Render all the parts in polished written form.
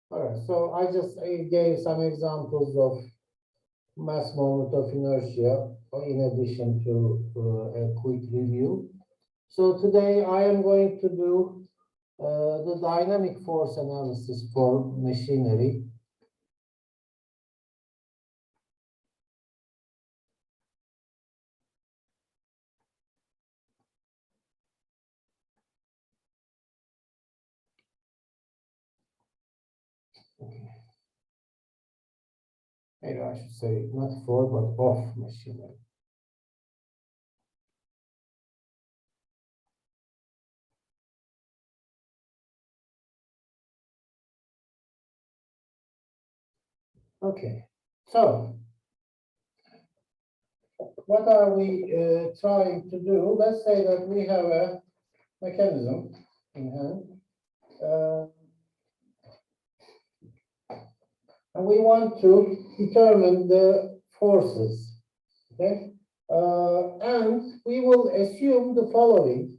All right, so I just gave some examples of mass moment of inertia in addition to a quick review. So today I am going to do the dynamic force analysis for machinery. Maybe I should say not for, but of machinery. Okay, so what are we trying to do? Let's say that we have a mechanism in hand, and we want to determine the forces, okay? And we will assume the following.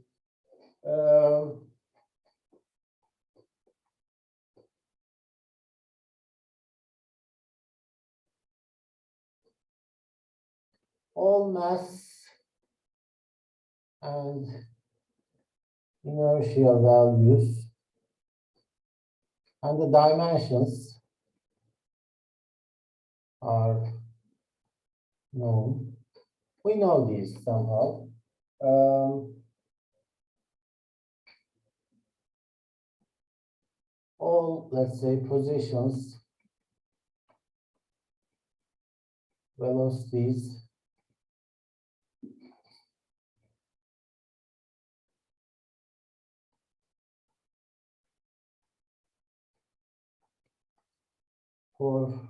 All mass and inertia values and the dimensions are known. We know these somehow. All, let's say, positions, velocities, for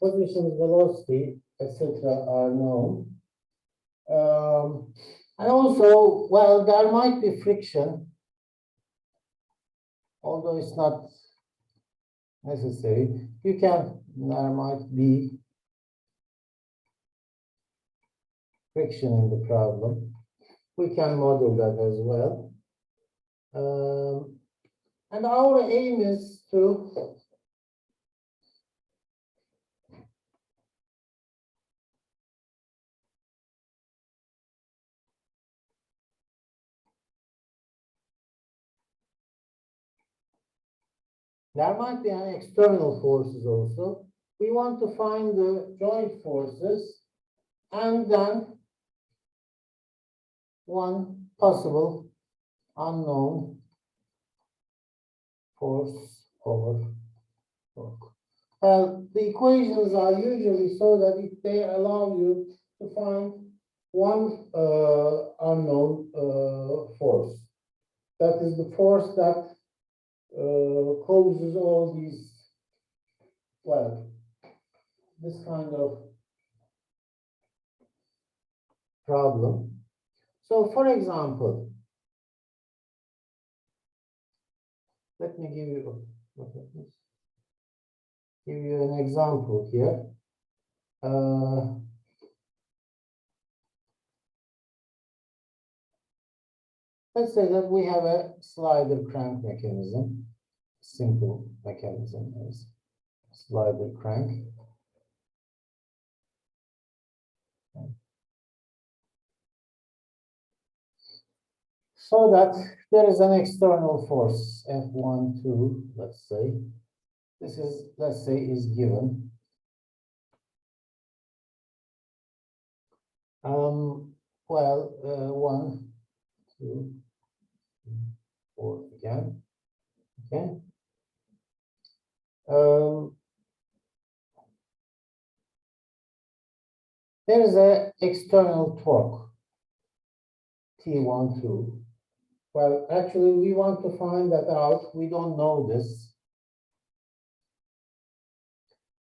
positions, velocity, etc. are known. And also, well, there might be friction, although it's not necessary. There might be friction in the problem. We can model that as well. And our aim is to there might be external forces also. We want to find the joint forces and then one possible unknown force over torque. Well, the equations are usually so that if they allow you to find one unknown force, that is the force that causes all these, well, this kind of problem. So, for example, let me give you an example here. Let's say that we have a slider crank mechanism, simple mechanism is slider crank. So that there is an external force, F1, 2, let's say. This is, let's say, is given. Well, 1, 2, 3, 4 again. Okay. There is an external torque, T1, 2. Well, actually, we want to find that out. We don't know this.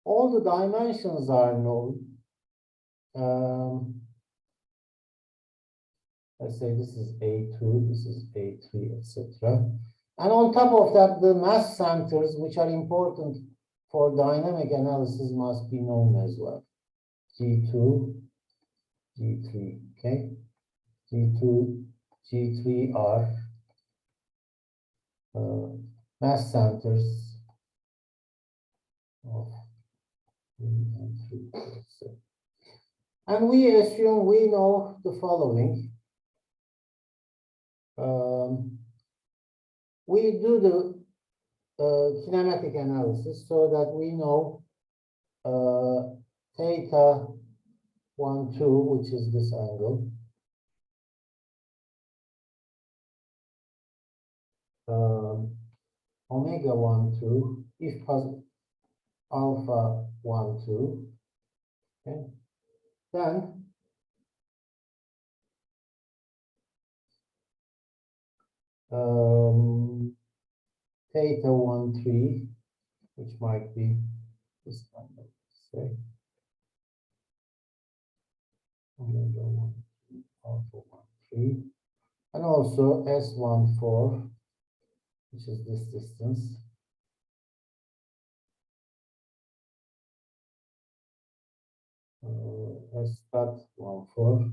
All the dimensions are known. Let's say this is A2, this is A3, etc. And on top of that, the mass centers, which are important for dynamic analysis must be known as well. G2, G3, okay? G2, G3 are mass centers of 3 and 3. And we assume we know the following. We do the kinematic analysis so that we know theta 1, 2, which is this angle. Omega 1, 2, if positive, alpha 1, 2. Okay. Then theta 1, 3, which might be this number, say omega 1, 2, alpha 1, 3, and also S1, 4, which is this distance. S dot 1, 4,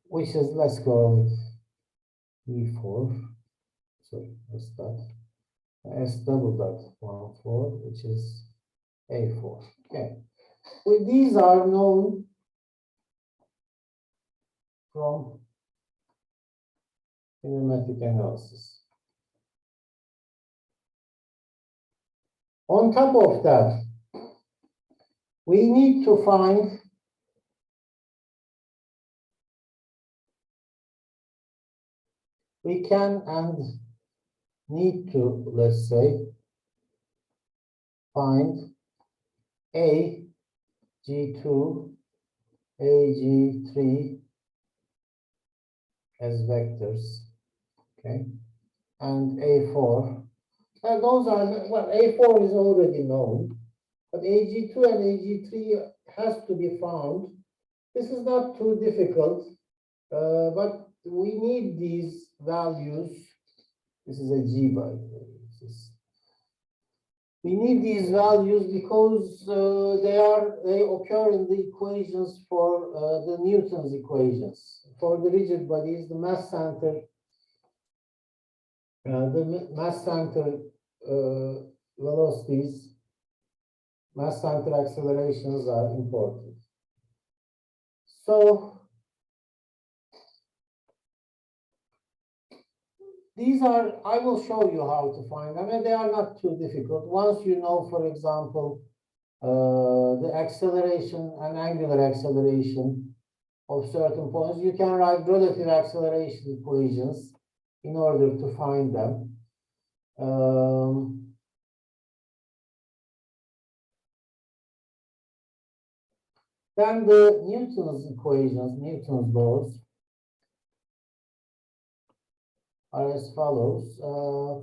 which is, let's go with E4, sorry, S dot, S double dot 1, 4, which is A4. Okay, well, these are known from kinematic analysis. On top of that, we need to find we can and need to, let's say, find A, G2, A, G3 as vectors, okay, and A4. And those are, well, A4 is already known, but AG2 and AG3 has to be found. This is not too difficult, but we need these values. This is a G, by the way. We need these values because they occur in the equations for the Newton's equations. For the rigid bodies, the mass center velocities, mass center accelerations are important. So these are, I will show you how to find them, and they are not too difficult. Once you know, for example, the acceleration and angular acceleration of certain points, you can write relative acceleration equations in order to find them. Then the Newton's equations, Newton's laws, are as follows.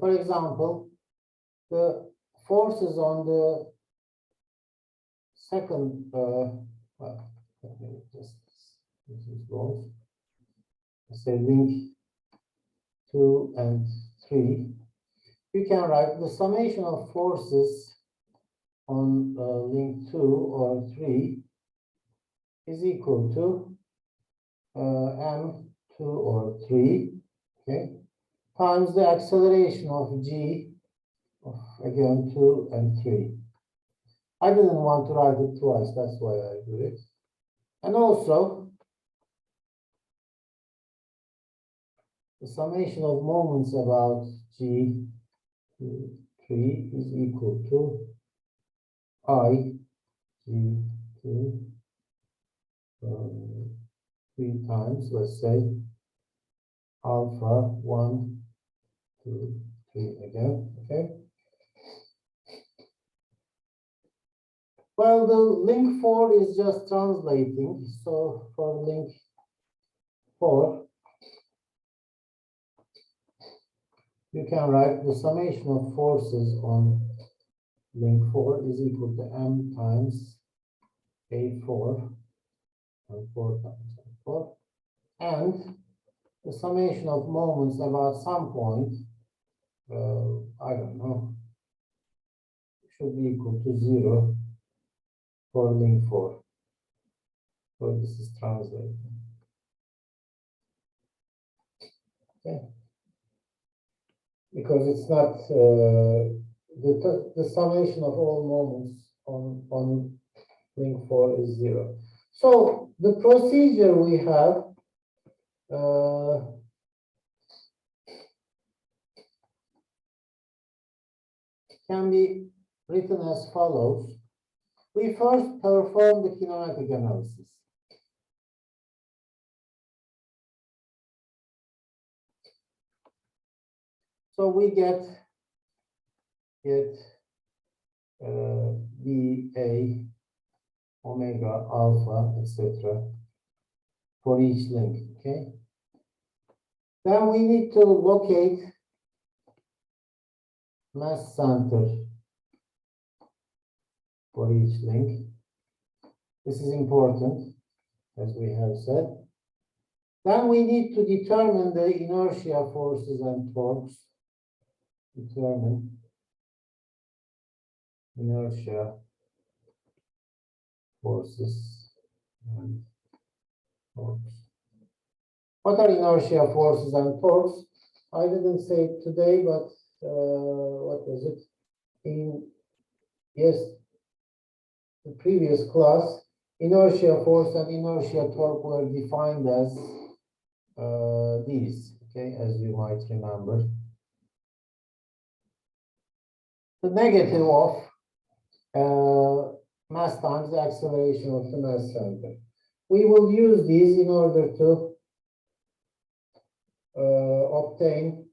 For example, the forces on the second, well, let me just use these laws. Say link 2 and 3. You can write the summation of forces on link 2 or 3 is equal to M2 or 3, okay, times the acceleration of G of, again, 2 and 3. I didn't want to write it twice, that's why I do it. And also, the summation of moments about G 3 is equal to I G2 3 times, let's say, alpha 1, 2, 3 again, okay? Well, the link 4 is just translating. So for link 4, you can write the summation of forces on link 4 is equal to M times A4, and 4 times A4, and the summation of moments about some point I don't know, should be equal to 0 for link 4. So this is translated. Okay. Because it's not the summation of all moments on link 4 is 0. So the procedure we have can be written as follows. We first perform the kinematic analysis. So we get BA, omega, alpha, etc. for each link, okay? Then we need to locate mass center for each link. This is important, as we have said. Then we need to determine the inertia forces and torques. Determine inertia forces and torques. What are inertia forces and torques? I didn't say it today, but what was it? Yes, the previous class, inertia force and inertia torque were defined as these, okay, as you might remember. The negative of mass times the acceleration of the mass center. We will use these in order to obtain,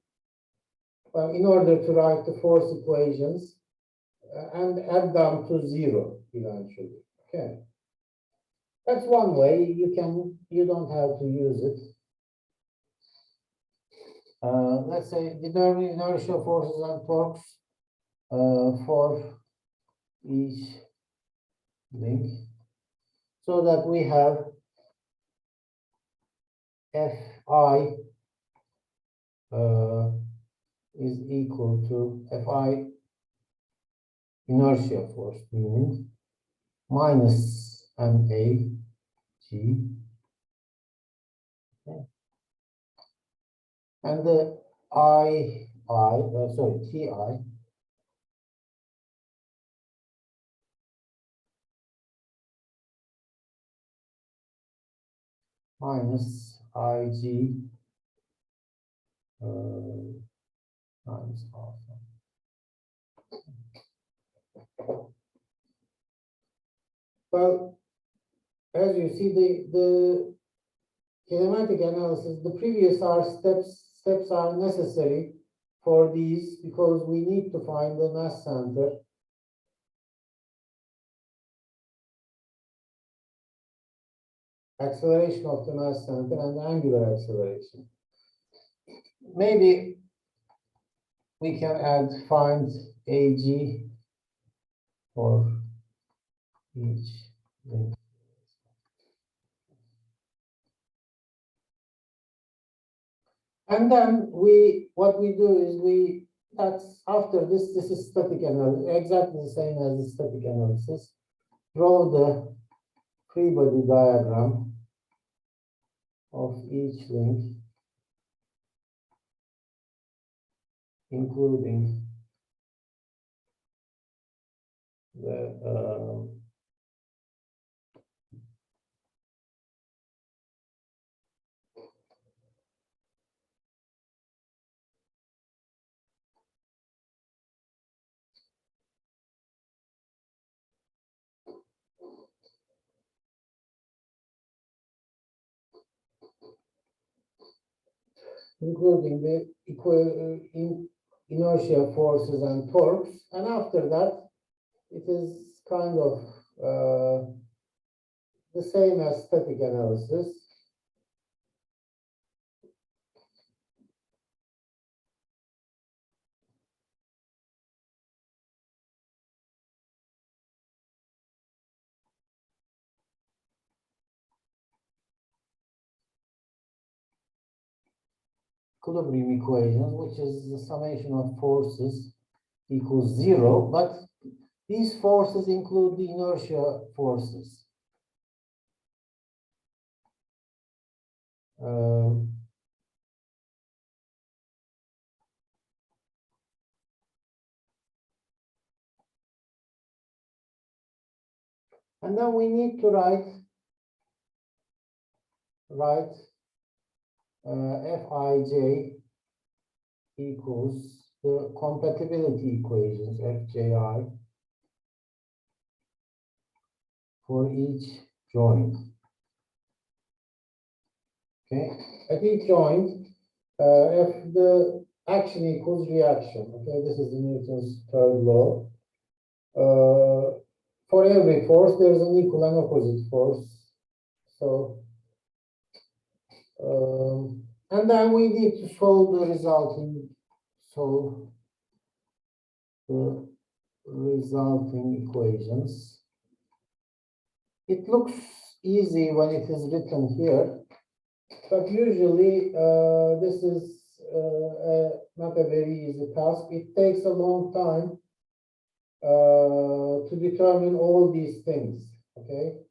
in order to write the force equations and add them to 0 eventually. Okay, that's one way. You don't have to use it. Let's say determine inertial forces and torques for each link, so that we have Fi is equal to Fi inertia force, meaning minus MA G. Okay. And the Ti minus Ig times alpha. Well, as you see, the kinematic analysis, the previous steps are necessary for these because we need to find the mass center. Acceleration of the mass center and the angular acceleration. Maybe we can find Ag for each link. And then what we do is that's after this is static analysis, exactly the same as the static analysis. Draw the free body diagram of each link, including the inertia forces and torques, and after that it is kind of the same as static analysis. equilibrium equations, which is the summation of forces equals 0, but these forces include the inertia forces. And then we need to write Fij equals the compatibility equations, Fji, for each joint. Okay, at each joint, if the action equals reaction, okay, this is Newton's third law. For every force, there is an equal and opposite force. So, and then we need to solve the resulting equations. It looks easy when it is written here, but usually this is not a very easy task. It takes a long time to determine all these things, okay?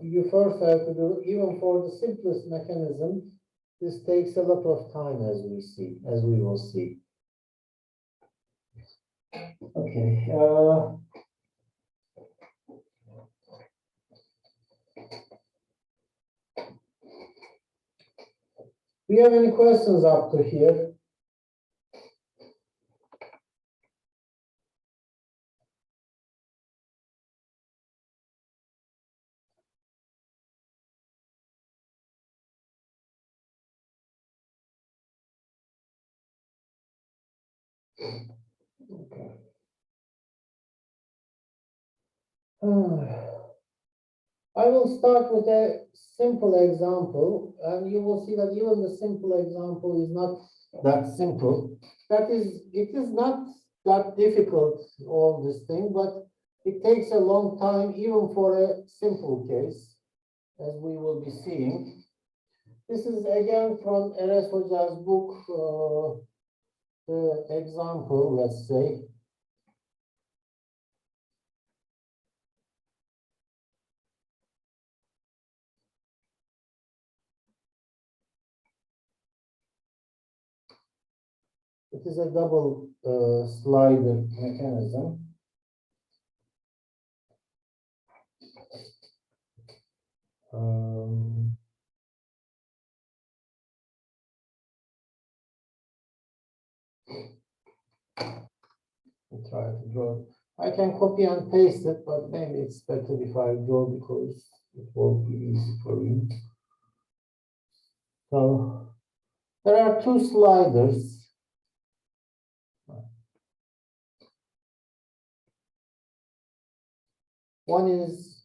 You first have to do, even for the simplest mechanism, this takes a lot of time, as we will see. Okay. Do you have any questions up to here? Okay. I will start with a simple example, and you will see that even the simple example is not that simple. That is, it is not that difficult, all this thing, but it takes a long time, even for a simple case, as we will be seeing. This is again from Eres Hoca's book, the example, let's say. It is a double slider mechanism. I'll try to draw. I can copy and paste it, but maybe it's better if I draw because it won't be easy for you. So there are two sliders. One is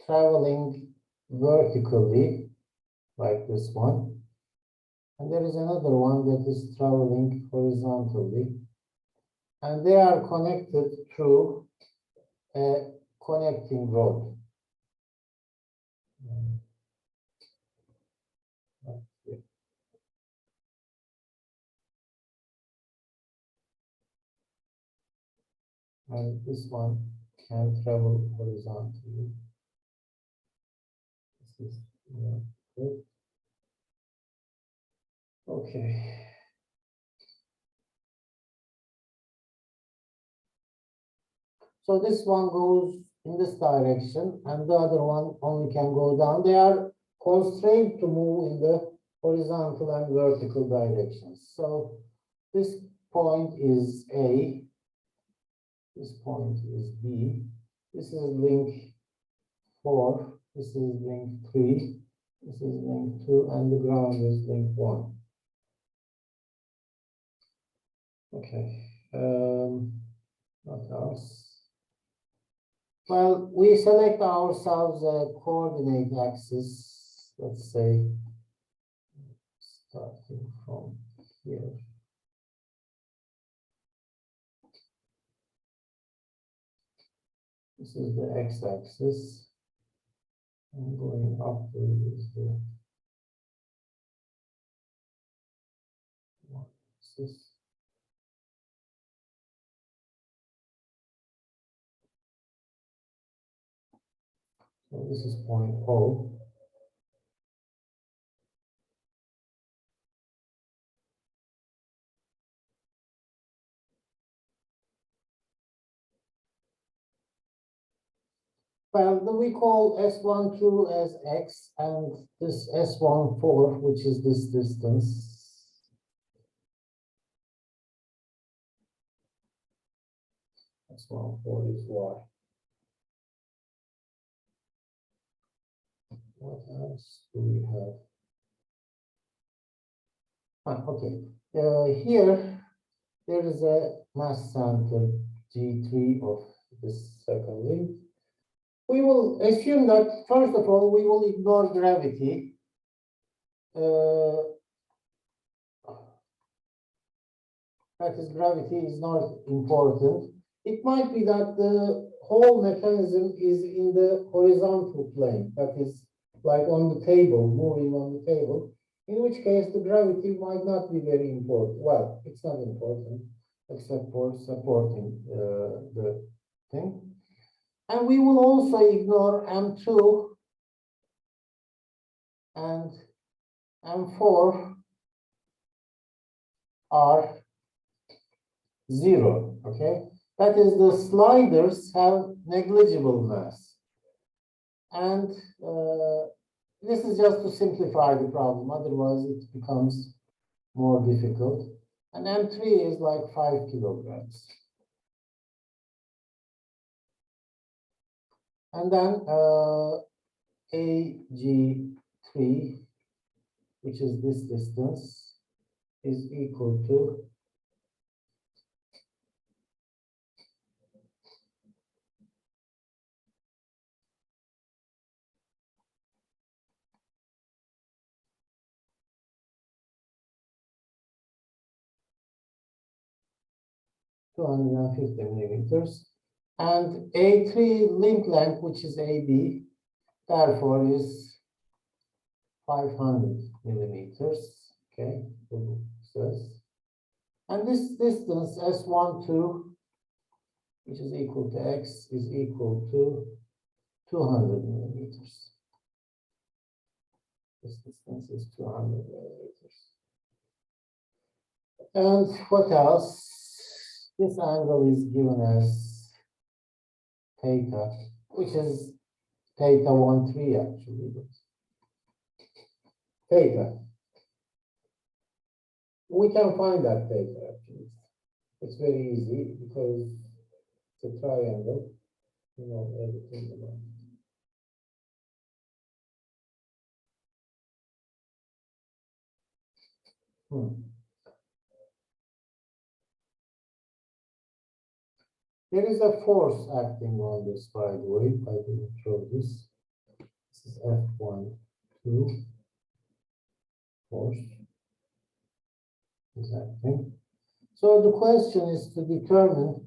traveling vertically, like this one. And there is another one that is traveling horizontally. And they are connected through a connecting rod. And this one can travel horizontally. This is good. Okay. So this one goes in this direction, and the other one only can go down. They are constrained to move in the horizontal and vertical directions. So this point is A, this point is B, this is link 4, this is link 3, this is link 2, and the ground is link 1. Okay, what else? Well, we select ourselves a coordinate axis, let's say, starting from here. This is the x-axis, and going upward is the axis. So this is point O. Well, we call S1 2 as X, and this S1 4, which is this distance, S1 4 is Y. What else do we have? Okay, here there is a mass center G3 of this second link. We will assume that, first of all, we will ignore gravity. That is, gravity is not important. It might be that the whole mechanism is in the horizontal plane, that is, like on the table, moving on the table, in which case the gravity might not be very important. Well, it's not important, except for supporting the thing. And we will also ignore M2 and M4 are 0, okay? That is, the sliders have negligible mass. And this is just to simplify the problem, otherwise it becomes more difficult. And M3 is like 5 kilograms. And then AG3, which is this distance, is equal to 250 millimeters. And A3 link length, which is AB, therefore is 500 millimeters. Okay, and this distance S12, which is equal to X, is equal to 200 millimeters. This distance is 200 millimeters. And what else? This angle is given as theta, which is theta 1,3 actually. Theta. We can find that theta actually. It's very easy because it's a triangle. You know everything about it. There is a force acting on this, by the way. I didn't show this. This is F1, 2 force is acting. So the question is to determine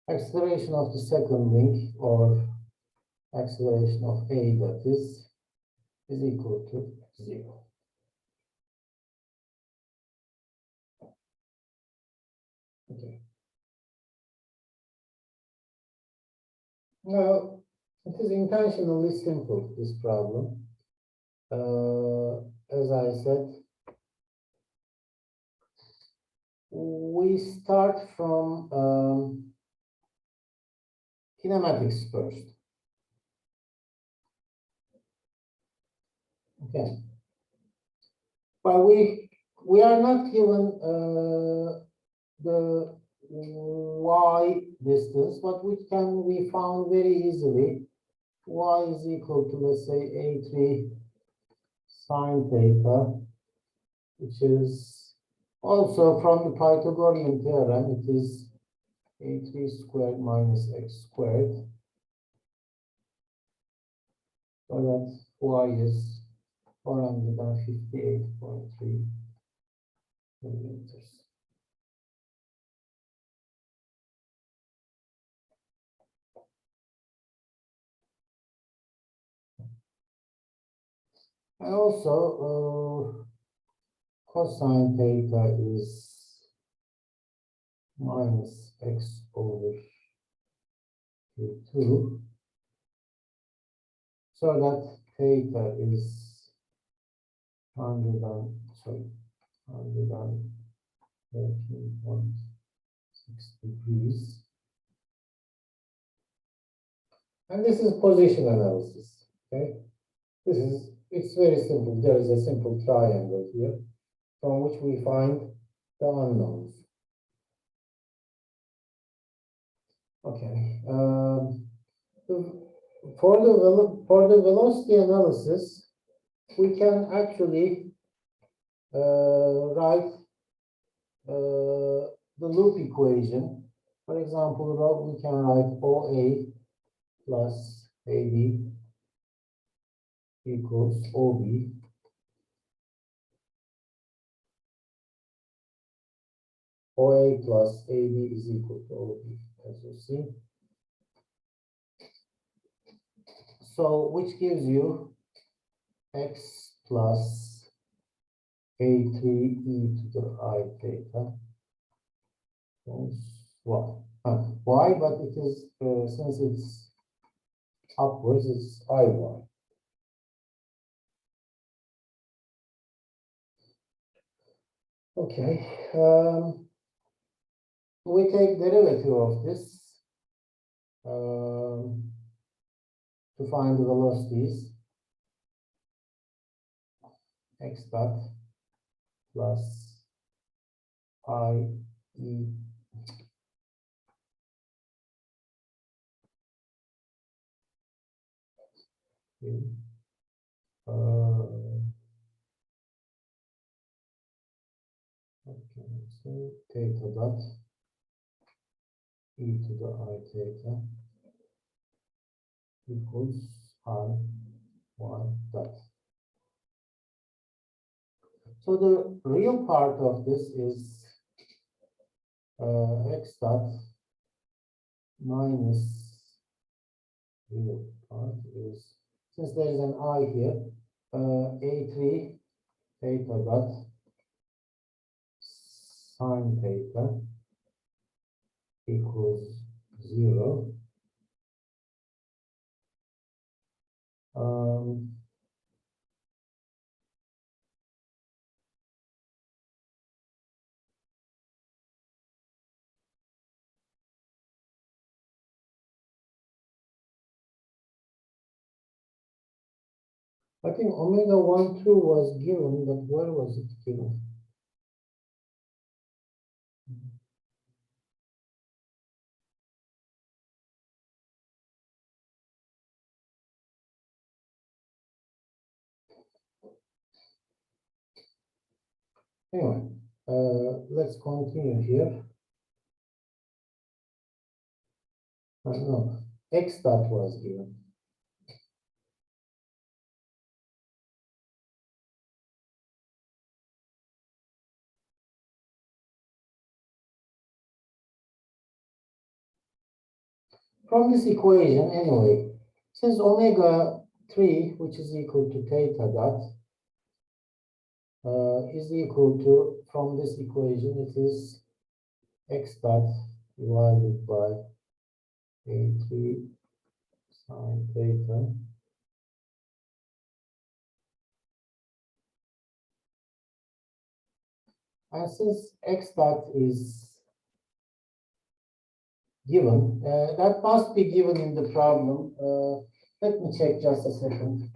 acceleration of the second link, or acceleration of A, that is equal to 0. Okay. Now, it is intentionally simple, this problem. As I said, we start from kinematics first. Okay. But we are not given the y distance, but we found very easily y is equal to, let's say, A3 sine theta, which is also from the Pythagorean theorem. It is A3 squared minus x squared. So that y is 458.3 millimeters. And also, cosine theta is minus x over 2. So that theta is 113.6 degrees. And this is position analysis. Okay, it's very simple. There is a simple triangle here from which we find the unknowns. Okay. For the velocity analysis, we can actually write the loop equation. For example, we can write OA plus AB equals OB. OA plus AB is equal to OB, as you see. So, which gives you x plus A3e to the I theta. Y, but it is, since it's upwards, it's IY. Okay, we take derivative of this to find the velocities. X dot plus I e okay, so theta dot e to the I theta equals I y dot. So the real part of this is x dot minus real part is, since there is an I here, A3 theta dot sine theta equals 0. I think omega 1, 2 was given, but where was it given? Anyway, let's continue here. No, x dot was given. From this equation, anyway, since omega 3, which is equal to theta dot, is equal to, from this equation, it is x dot divided by A3 sine theta and since x dot is given, that must be given in the problem. Let me check just a second.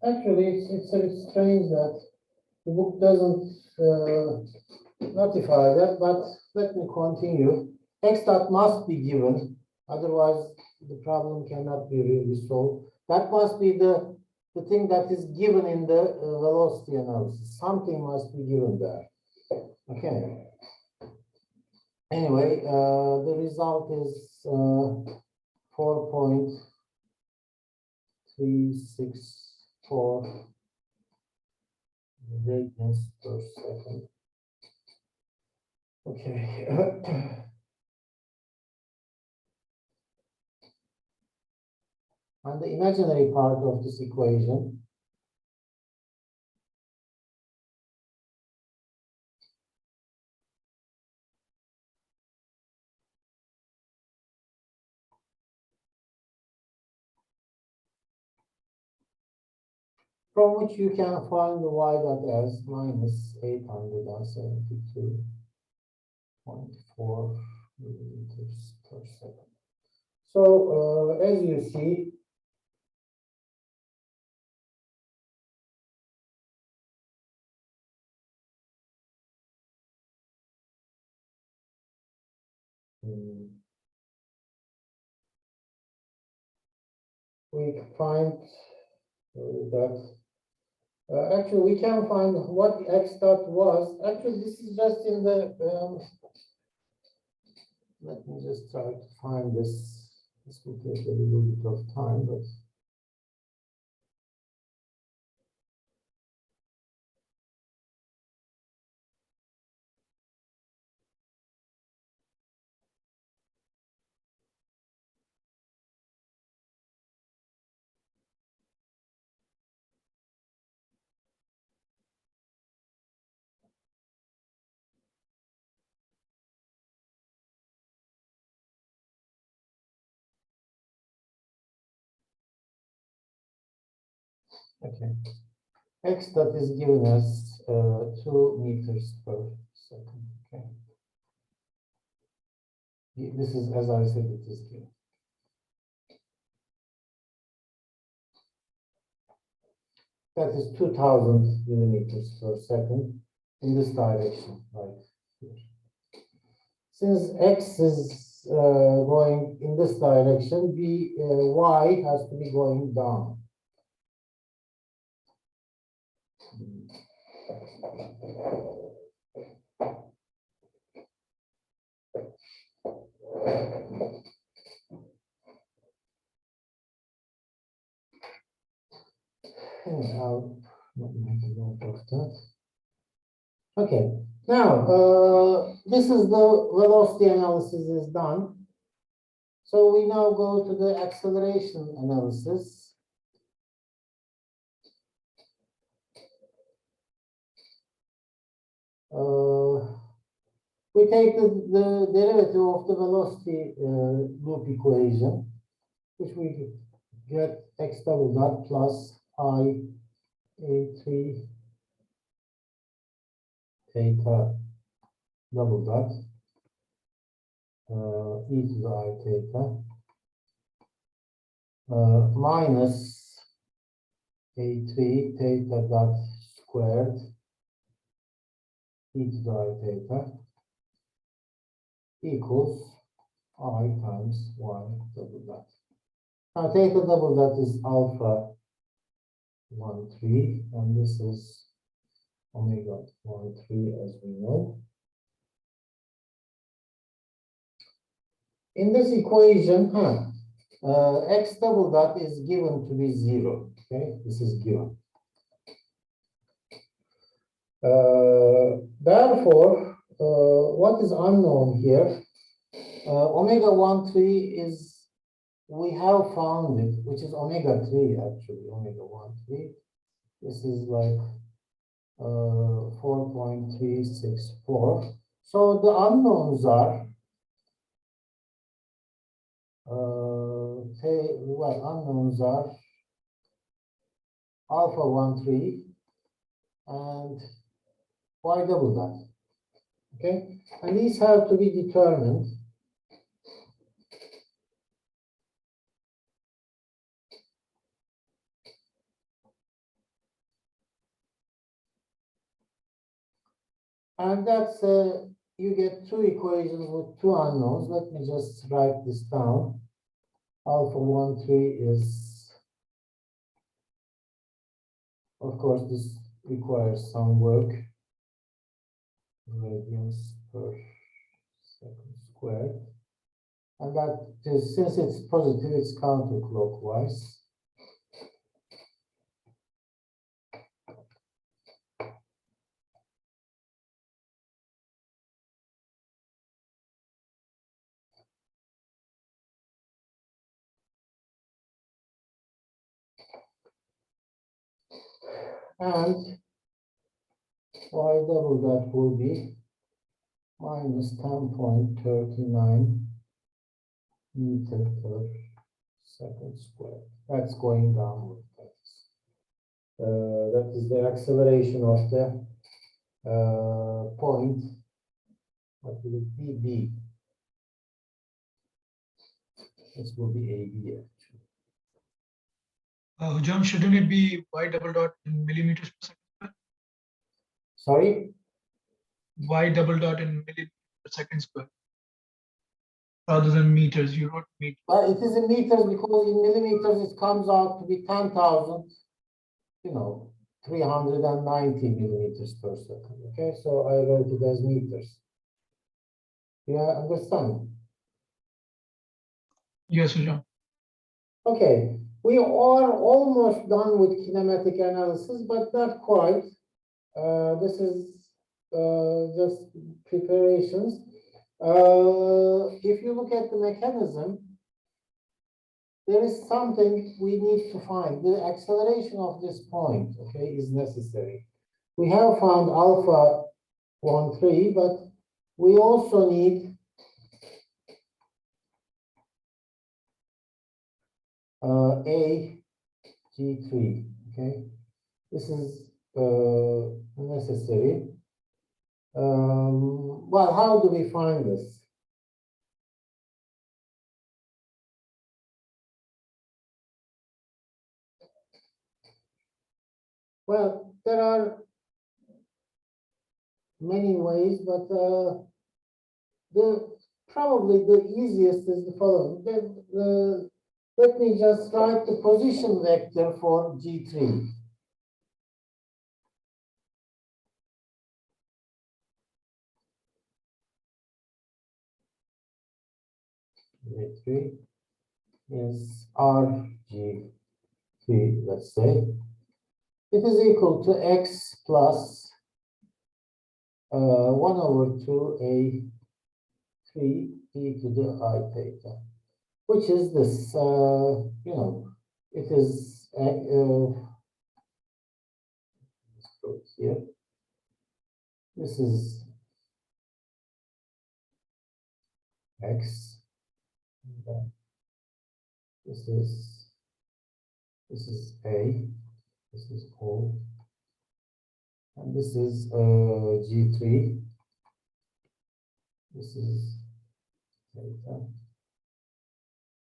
Actually, it's a bit strange that the book doesn't notify that, but let me continue. X dot must be given, otherwise the problem cannot be really solved. That must be the thing that is given in the velocity analysis. Something must be given there. Okay. Anyway, the result is 4.364 radians per second. Okay. And the imaginary part of this equation from which you can find the y dot s minus 872.4 millimeters per second. So as you see, we find that actually we can find what x dot was. Actually, this is just in the let me just try to find this. This will take a little bit of time, but okay. X dot is given as 2 meters per second. Okay. This is, as I said, it is given. That is 2000 millimeters per second in this direction, right here. Since x is going in this direction, y has to be going down. I'll not make a note of that. Okay, now this is the velocity analysis is done. So we now go to the acceleration analysis. We take the derivative of the velocity loop equation, which we get x double dot plus I a3 theta double dot e to the I theta minus a3 theta dot squared e to the I theta equals I times y double dot. Now theta double dot is alpha 1, 3, and this is omega 1, 3, as we know. In this equation, x double dot is given to be 0. Okay, this is given. Therefore, what is unknown here? Omega 1, 3 is, we have found it, which is omega 3 actually, omega 1, 3. This is like 4.364. So the unknowns are, unknowns are alpha 1, 3 and y double dot. Okay, and these have to be determined. And that's, you get two equations with two unknowns. Let me just write this down. Alpha 1, 3 is, of course, this requires some work. Radians per second squared. And that is, since it's positive, it's counterclockwise. And y double dot will be minus 10.39 meter per second squared. That's going downward. That is the acceleration of the point. What will it be? B. This will be AB actually. John, shouldn't it be y double dot in millimeters per second? Sorry? Y double dot in millimeters per second square rather than meters. You wrote meters. But it is in meters because in millimeters it comes out to be 10,000, 390 millimeters per second. Okay, so I wrote it as meters. You understand? Yes, John. Okay, we are almost done with kinematic analysis, but not quite. This is just preparations. If you look at the mechanism, there is something we need to find. The acceleration of this point, okay, is necessary. We have found alpha 1, 3, but we also need A G3, okay? This is necessary. Well, how do we find this? Well, there are many ways, but probably the easiest is the following. Let me just write the position vector for G3. G3 is RG3, let's say. It is equal to x plus 1/2 A3 e to the I theta, which is this, it is here. This is x. This is A. This is O. And this is G3. This is theta.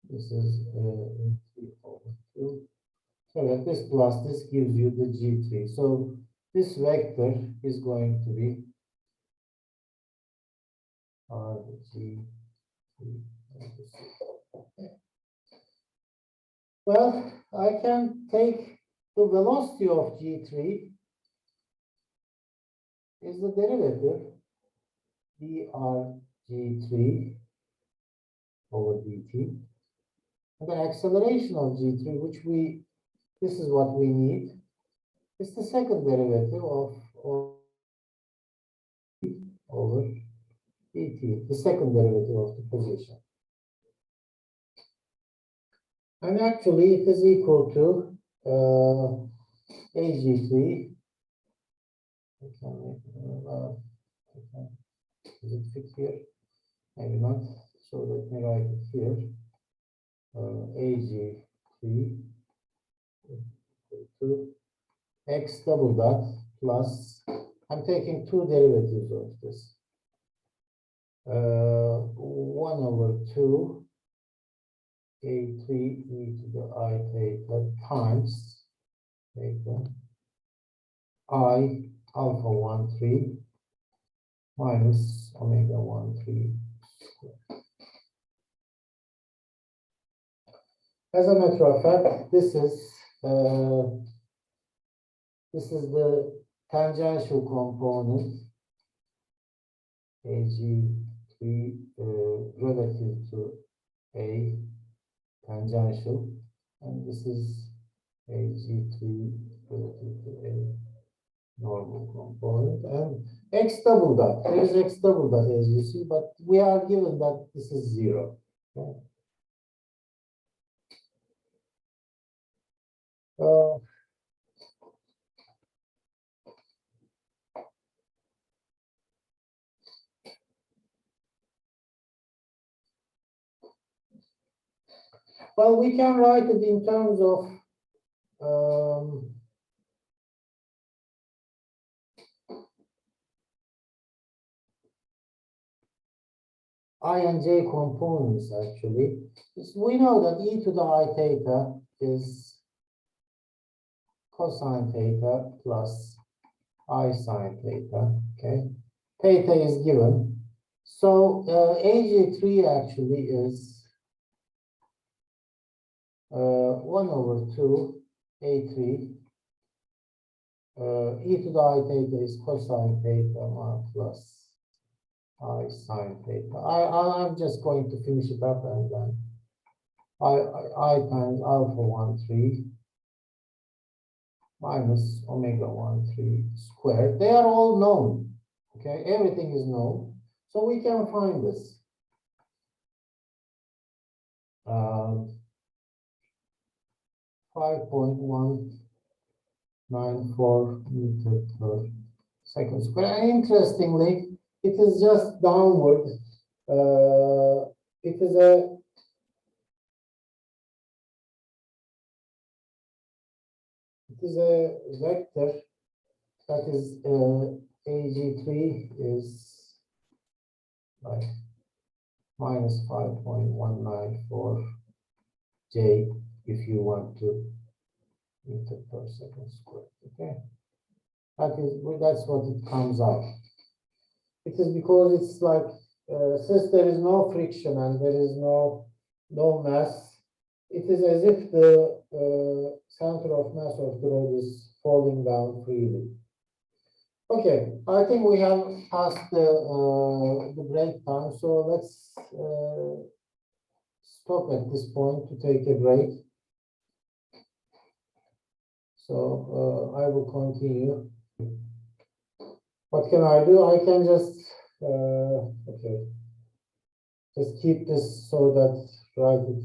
This is 3/2. So that this plus this gives you the G3. So this vector is going to be RG3. Well, I can take the velocity of G3 is the derivative dRG3 over dt. And the acceleration of G3, which this is what we need, is the second derivative of over dt, the second derivative of the position. And actually it is equal to AG3. Does it fit here? Maybe not. So let me write it here. AG3 to x double dot plus, I'm taking two derivatives of this. 1 over 2 A3 e to the I theta times theta I alpha 1 3 minus omega 1 3. As a matter of fact, this is the tangential component AG3 relative to A tangential, and this is AG3 relative to A normal component, and x double dot. There is x double dot, as you see, but we are given that this is 0. Okay? Well, we can write it in terms of I and j components, actually. We know that e to the I theta is cosine theta plus I sine theta, okay? Theta is given. So AG3 actually is 1 over 2 A3 e to the I theta is cosine theta plus I sine theta. I'm just going to finish it up, and then I times alpha 1 3 minus omega 1 3 squared. They are all known. Okay, everything is known. So we can find this. 5.194 meter per second square. And interestingly, it is just downward. It is a vector that is AG3 is like minus 5.194 J if you want to meter per second square. Okay, that's what it comes out. It is because it's like since there is no friction and there is no mass, it is as if the center of mass of the rod is falling down freely. Okay, I think we have passed the break time, so let's stop at this point to take a break. So I will continue. What can I do? I can just okay, just keep this so that write it.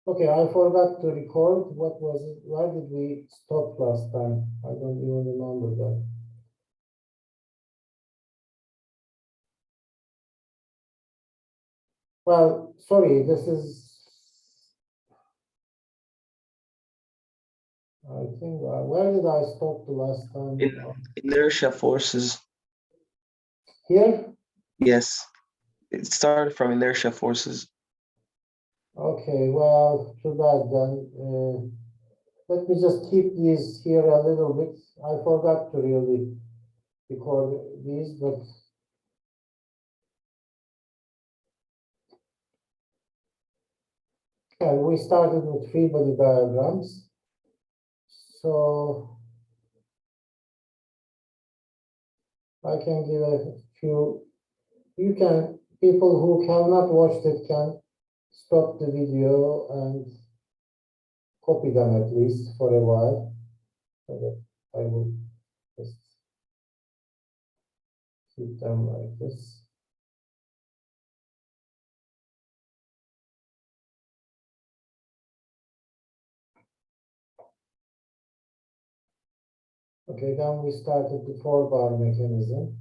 Okay, I forgot to record. What was it? Why did we stop last time? I don't even remember that. Well, sorry, this is. I think, where did I stop the last time? Inertia forces. Here? Yes, it started from inertia forces. Okay, well, too bad then. Let me just keep these here a little bit. I forgot to really record these, but yeah, we started with free body diagrams. So I can give a few. People who cannot watch it can stop the video and copy them at least for a while. So that I will just keep them like this. Okay, then we started the 4-bar mechanism.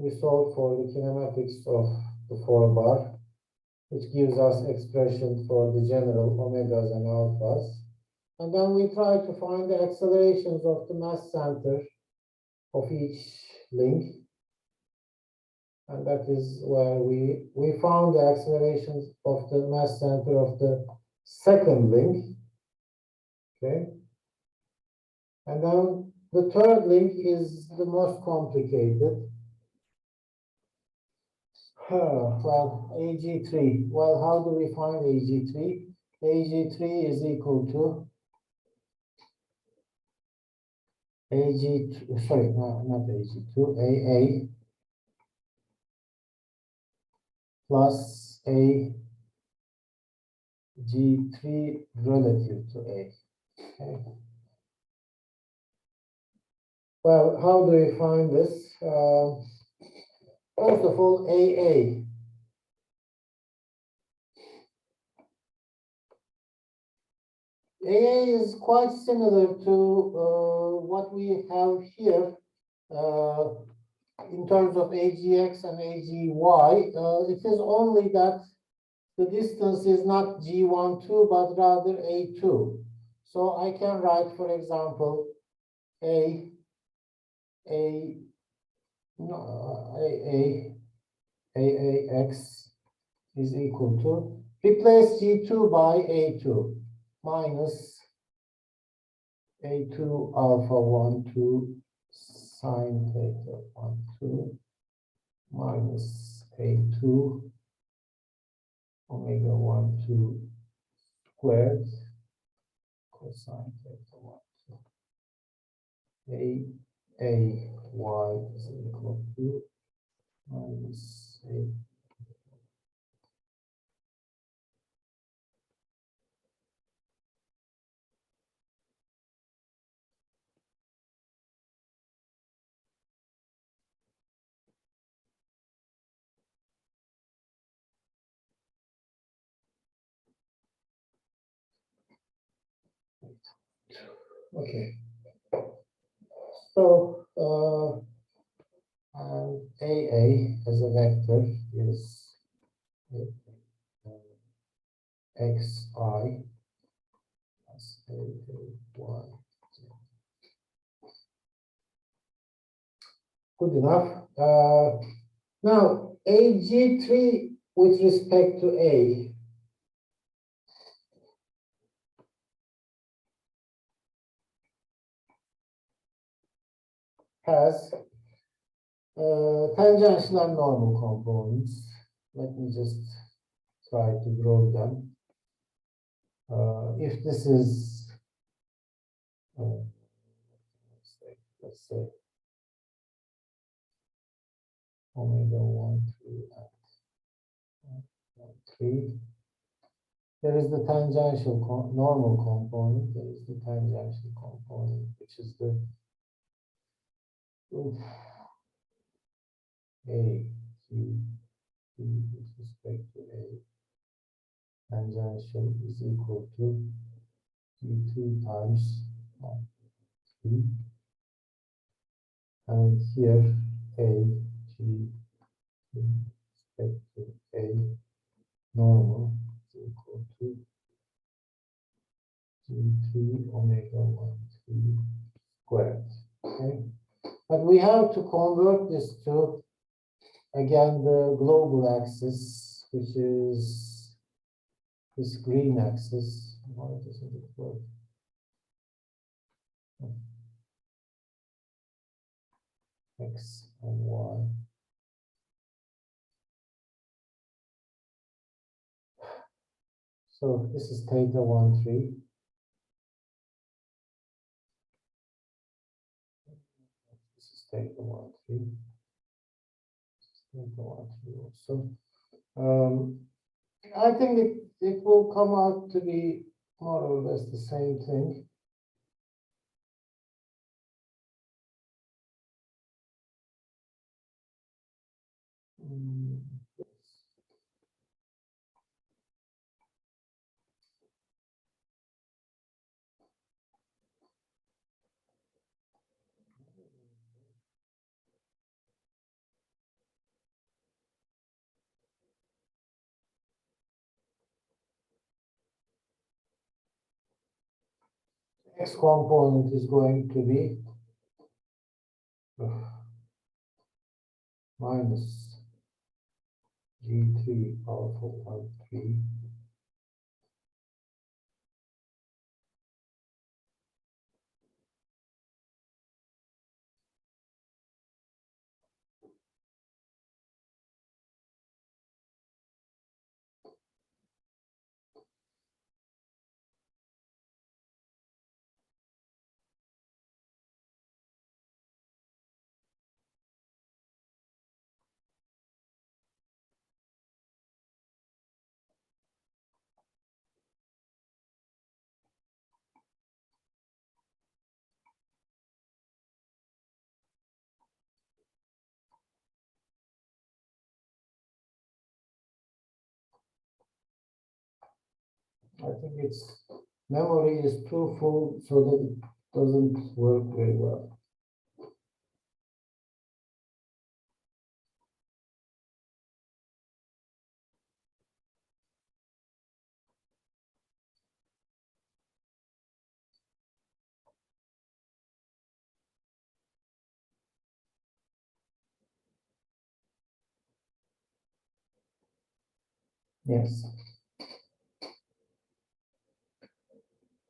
we solve for the kinematics of the 4-bar, which gives us expression for the general omegas and alphas. And then we try to find the accelerations of the mass center of each link. And that is where we found the accelerations of the mass center of the second link. Okay. And then the third link is the most complicated. Well, AG3. Well, how do we find AG3? AG3 is equal to AG2, sorry, no, not AG2, AA plus AG3 relative to A. Okay. Well, how do we find this? First of all, AA. AA is quite similar to what we have here in terms of AGX and AGY. It is only that the distance is not G12, but rather A2. So I can write, for example, AAX is equal to, replace G2 by A2 minus A2 alpha 1, 2 sine theta 1, 2 minus A2 omega 1, 2 squared cosine theta 1, 2. AY is equal to minus A. Okay. So, and AA as a vector is xi plus AAY. Good enough. Now, AG3 with respect to A. Has tangential and normal components. Let me just try to draw them. If this is, let's say, omega 1, 3, and 3, there is the tangential normal component, there is the tangential component, which is the A, G, with respect to A, tangential is equal to G2 times 3, and here A, G, with respect to A, normal is equal to G3 omega 1, 3 squared. Okay. But we have to convert this to, again, the global axis, which is this green axis. Why doesn't it work? X and Y. So this is theta 1, 3. This is theta 1, 3. This is theta 1, 3 also. I think it will come out to be more or less the same thing. X component is going to be minus G3 alpha 1 3 I think its memory is too full so that it doesn't work very well. Yes.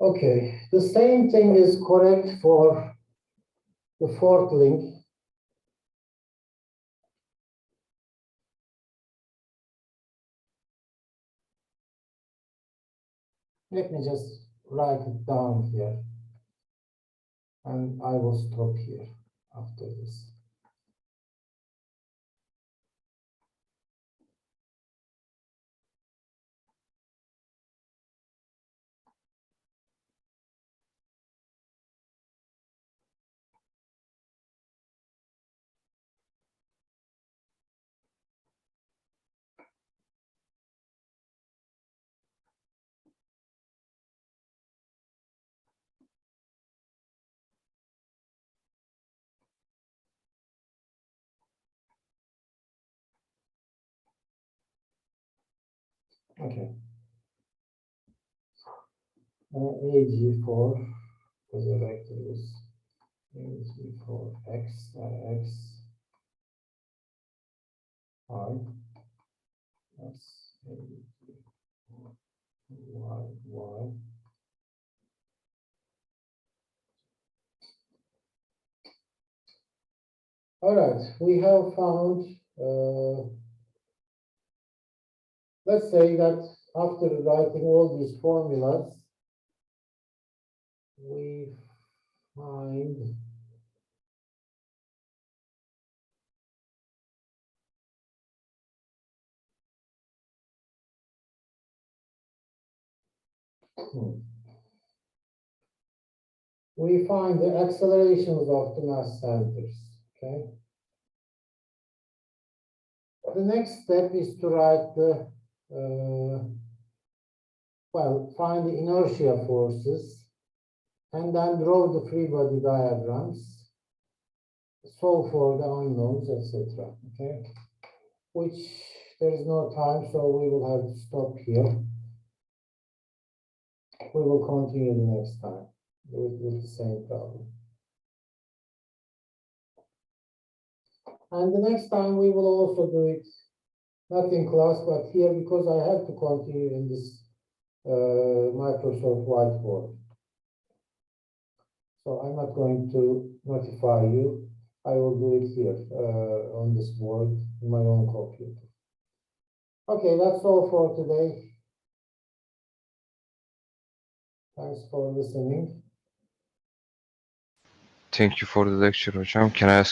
Okay, the same thing is correct for the fourth link. Let me just write it down here. And I will stop here after this. Okay. AG4 because the vector is AG4 x x I plus AG4 y y. All right, we have found. Let's say that after writing all these formulas, we find the accelerations of the mass centers. Okay. The next step is to write the find the inertia forces and then draw the free body diagrams, solve for the unknowns, etc. Okay, which there is no time, so we will have to stop here. We will continue the next time with the same problem. And the next time we will also do it, not in class, but here, because I have to continue in this Microsoft Whiteboard. So I'm not going to notify you. I will do it here on this board in my own computer. Okay, that's all for today. Thanks for listening. Thank you for the lecture, hocam. Can I ask